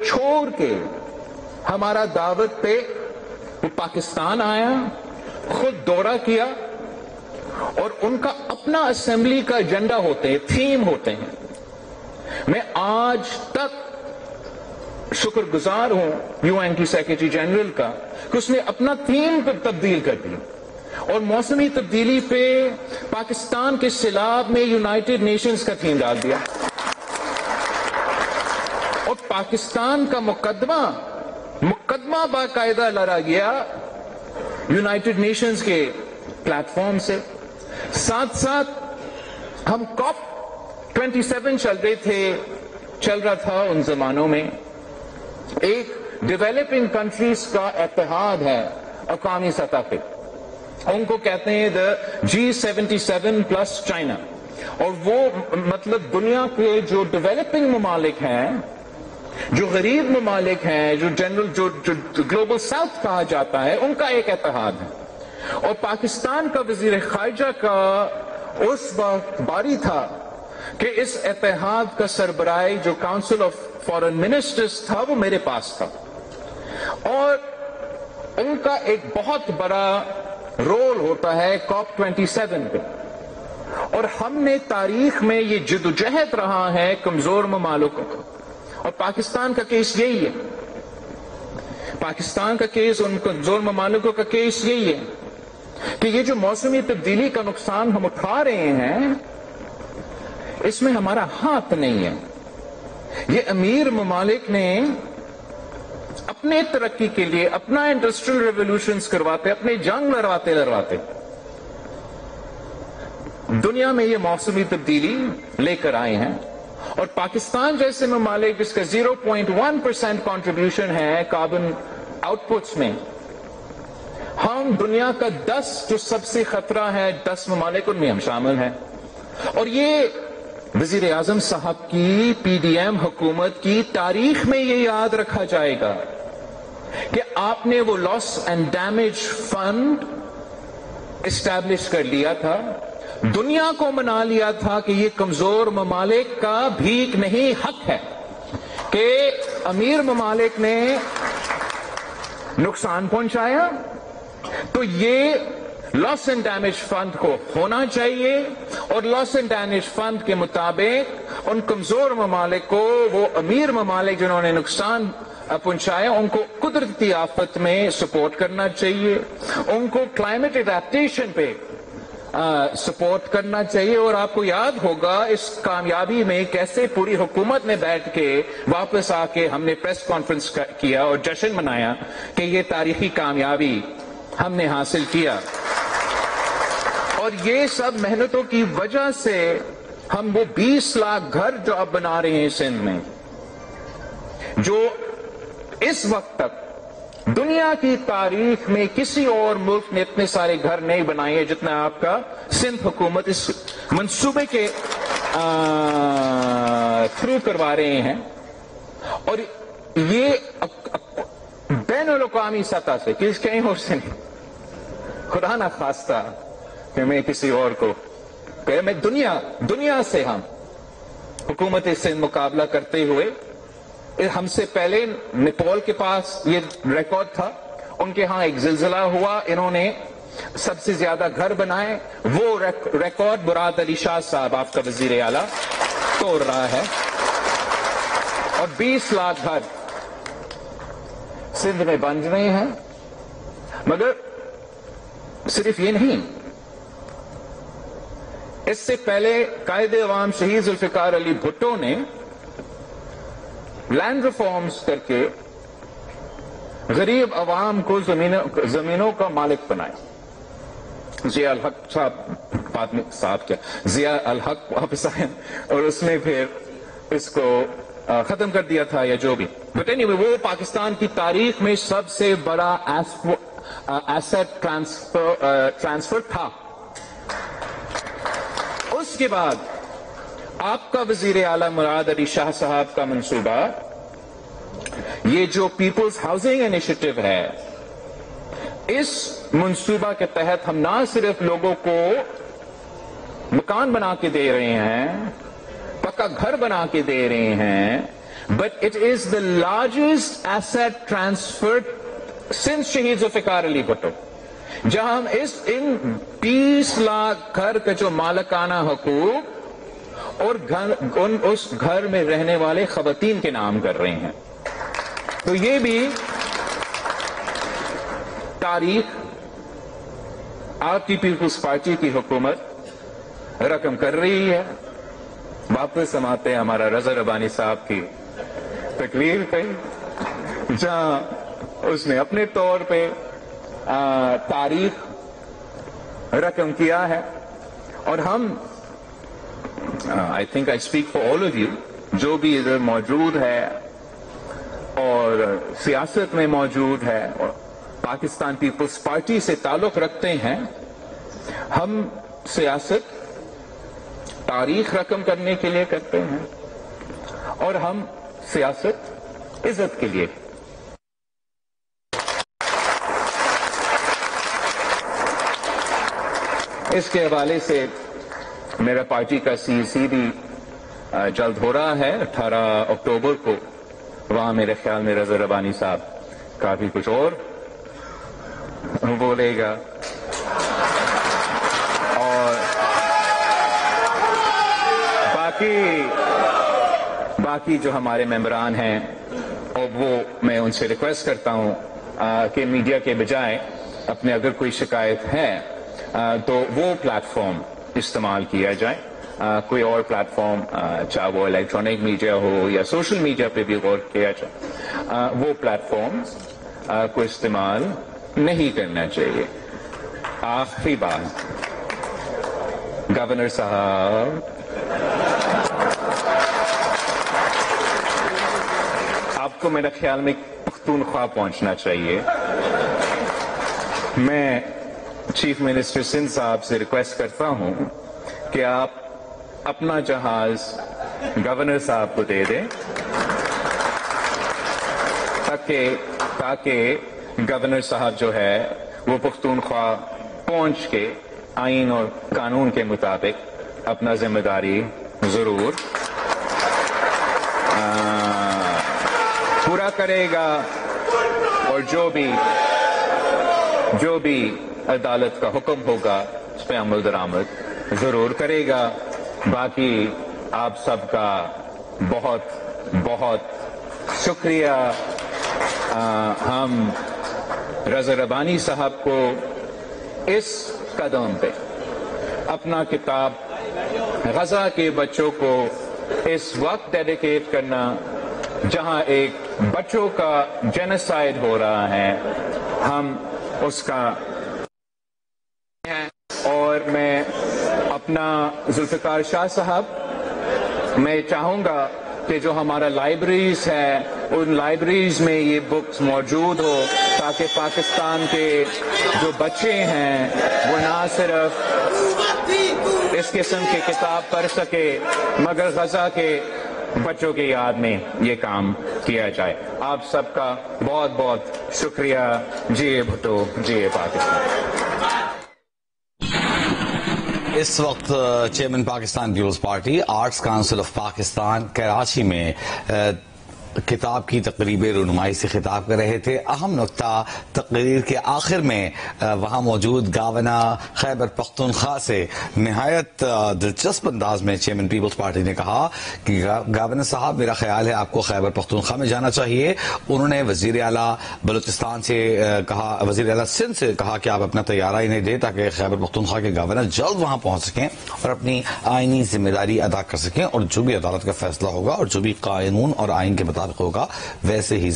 छोड़ के हमारा दावत पे वो पाकिस्तान आया, खुद दौरा किया, और उनका अपना असेंबली का एजेंडा होते हैं, थीम होते हैं। मैं आज तक शुक्रगुजार हूं यूएन की सेक्रेटरी जनरल का कि उसने अपना थीम पर तब्दील कर दी और मौसमी तब्दीली पे पाकिस्तान के सैलाब में यूनाइटेड नेशंस का थीम डाल दिया, और पाकिस्तान का मुकदमा बाकायदा लड़ा गया यूनाइटेड नेशंस के प्लेटफॉर्म से। साथ साथ हम COP27 चल रहा था उन जमानों में। एक डेवलपिंग कंट्रीज का इत्तेहाद है अक़वामी सतह पे, उनको कहते हैं द G77 प्लस चाइना, और वो मतलब दुनिया के जो डेवलपिंग ममालिक हैं, जो गरीब ममालिक हैं, जो ग्लोबल साउथ कहा जाता है, उनका एक इत्तेहाद है। और पाकिस्तान का वजीर खारजा का उस वक्त बारी था कि इस इत्तेहाद का सरबराही जो काउंसिल ऑफ फॉरेन मिनिस्टर्स था वो मेरे पास था, और उनका एक बहुत बड़ा रोल होता है COP27 पे। और हमने तारीख में ये जद्दोजहद रहा है कमजोर ममालिकों का, और पाकिस्तान का केस यही है। पाकिस्तान का केस, उन कमजोर ममालिकों का केस यही है कि ये जो मौसमी तब्दीली का नुकसान हम उठा रहे हैं, इसमें हमारा हाथ नहीं है। ये अमीर ममालिक ने अपने तरक्की के लिए अपना इंडस्ट्रियल रेवोल्यूशंस करवाते, अपने जंग लड़वाते दुनिया में ये मौसमी तब्दीली लेकर आए हैं। और पाकिस्तान जैसे ममालिक जिसका 0.1% कंट्रीब्यूशन है कार्बन आउटपुट्स में, हम दुनिया का 10 जो सबसे खतरा है 10 ममालिक, उनमें हम शामिल हैं। और ये वजीर आजम साहब की PDM हुकूमत की तारीख में ये याद रखा जाएगा कि आपने वो loss and damage fund establish कर लिया था, दुनिया को मना लिया था कि ये कमजोर ममालिक का भीख नहीं हक है कि अमीर ममालिक ने नुकसान पहुंचाया, तो ये लॉस एंड डैमेज फंड को होना चाहिए, और लॉस एंड डैमेज फंड के मुताबिक उन कमजोर ममालिक को, वो अमीर ममालिक जिन्होंने नुकसान पहुंचाया, उनको कुदरती आफत में सपोर्ट करना चाहिए, उनको क्लाइमेट एडेप्टेशन पे सपोर्ट करना चाहिए। और आपको याद होगा इस कामयाबी में कैसे पूरी हुकूमत ने बैठ के वापस आके हमने प्रेस कॉन्फ्रेंस किया और जश्न मनाया कि ये तारीखी कामयाबी हमने हासिल किया। और ये सब मेहनतों की वजह से हम वो 20 लाख घर जो अब बना रहे हैं सिंध में, जो इस वक्त तक दुनिया की तारीख में किसी और मुल्क ने इतने सारे घर नहीं बनाए हैं जितना आपका सिंध हुकूमत इस मंसूबे के थ्रू करवा रहे हैं। और ये बैनुल-अक़वामी सतह से, कहीं और से नहीं, खुदा ना खास्ता कि मैं किसी और को कहे, मैं दुनिया से हम हुकूमत से मुकाबला करते हुए, हमसे पहले नेपाल के पास ये रिकॉर्ड था, उनके यहां एक जिलजिला हुआ, इन्होंने सबसे ज्यादा घर बनाए, वो रिकॉर्ड मुराद अली शाह साहब आपका वजीर आला तोड़ रहा है, और 20 लाख घर सिंध में बन रहे हैं। मगर सिर्फ ये नहीं, इससे पहले कायदे अवाम शहीद जुल्फिकार अली भुट्टो ने लैंड रिफॉर्म्स करके गरीब अवाम को जमीनों का मालिक बनाया। जिया अल हक साहब क्या जिया अल हक वापस आए और उसने फिर इसको खत्म कर दिया था या जो भी, बट एनीवे वो पाकिस्तान की तारीख में सबसे बड़ा एसेट ट्रांसफर था। उसके बाद आपका वजीर आला मुराद अली शाह साहब का मंसूबा, ये जो पीपल्स हाउसिंग इनिशिएटिव है, इस मंसूबा के तहत हम ना सिर्फ लोगों को मकान बना के दे रहे हैं, पक्का घर बना के दे रहे हैं, but it is the largest asset transfer since Shaheed Zulfikar Ali Bhutto. جہاں ہم ان 20 لاکھ گھر کا جو مالکانہ حقوق اور اس گھر میں رہنے والے خواتین کے نام کر رہے ہیں. تو یہ بھی تاریخ آپ کی پیپلز پارٹی کی حکومت رقم کر رہی ہے. واپس ہم آتے ہیں ہمارا رضا ربانی صاحب کی تقریر پہ, جہاں اس نے اپنے طور پہ تاریخ رقم کیا ہے. اور ہم I think I speak for all of you جو بھی ادھر موجود ہے اور سیاست میں موجود ہے اور پاکستان پیپلز پارٹی سے تعلق رکھتے ہیں, ہم سیاست تاریخ رقم کرنے کے لیے کرتے ہیں اور ہم سیاست عزت کے لیے. اس کے حوالے سے میرا پارٹی کا CEC بھی جلد ہو رہا ہے 18 اکتوبر کو. وہاں میرے خیال میں رضا ربانی صاحب کافی کچھ اور بولے گا, اور باقی جو ہمارے ممبران ہیں, اور وہ میں ان سے ریکویسٹ کرتا ہوں کہ میڈیا کے بجائے اپنے اگر کوئی شکایت ہے تو وہ پلیٹ فارم استعمال کیا جائے. کوئی اور پلیٹ فارم, چاہے وہ الیکٹرانک میڈیا ہو یا سوشل میڈیا پہ بھی غور کیا جائے, وہ پلیٹ فارم کو استعمال نہیں کرنا چاہیے. آخری بات, گورنر صاحب, آپ کو میرے خیال میں پختونخوا پہنچنا چاہیے. میں چیف منسٹر سندھ صاحب سے ریکویسٹ کرتا ہوں کہ آپ اپنا جہاز گورنر صاحب کو دے دیں تاکہ گورنر صاحب جو ہے وہ پختونخوا پہنچ کے آئین اور قانون کے مطابق اپنا ذمہ داری ضرور پورا کرے گا, اور جو بھی عدالت کا حکم ہوگا اس پہ عمل درآمد ضرور کرے گا. باقی آپ سب کا بہت بہت شکریہ. ہم رضا ربانی صاحب کو اس قدم پہ اپنا کتاب غزہ کے بچوں کو اس وقت ڈیڈیکیٹ کرنا جہاں ایک بچوں کا جینوسائیڈ ہو رہا ہے, ہم اس کا اور میں اپنا ذوالفقار شاہ صاحب, میں چاہوں گا کہ جو ہمارا لائبریریز ہے ان لائبریریز میں یہ بکس موجود ہو تاکہ پاکستان کے جو بچے ہیں وہ نہ صرف اس قسم کی کتاب پڑھ سکے مگر غزہ کے بچوں کی یاد میں یہ کام کیا جائے. آپ سب کا بہت بہت شکریہ. جی بھٹو, جی پاکستان. اس وقت chairman Pakistan Peoples Party arts council of Pakistan Karachi میں کتاب کی تقریب رونمائی سے خطاب کر رہے تھے. اہم نکتہ تقریر کے آخر میں وہاں موجود گورنر خیبر پختونخوا سے نہایت دلچسپ انداز میں چیئرمین پیپلز پارٹی نے کہا کہ گورنر صاحب میرا خیال ہے آپ کو خیبر پختونخوا میں جانا چاہیے. انہوں نے وزیر اعلیٰ بلوچستان سے کہا, وزیر اعلیٰ سندھ سے کہا کہ آپ اپنا طیارہ انہیں دیں تاکہ خیبر پختونخوا کے گورنر جلد وہاں پہنچ سکیں اور اپنی آئینی ذمہ داری ادا کر سکیں, اور جو بھی عدالت کا فیصلہ ہوگا اور جو بھی قانون اور آئین کے مطابق ہوگا ویسے ہی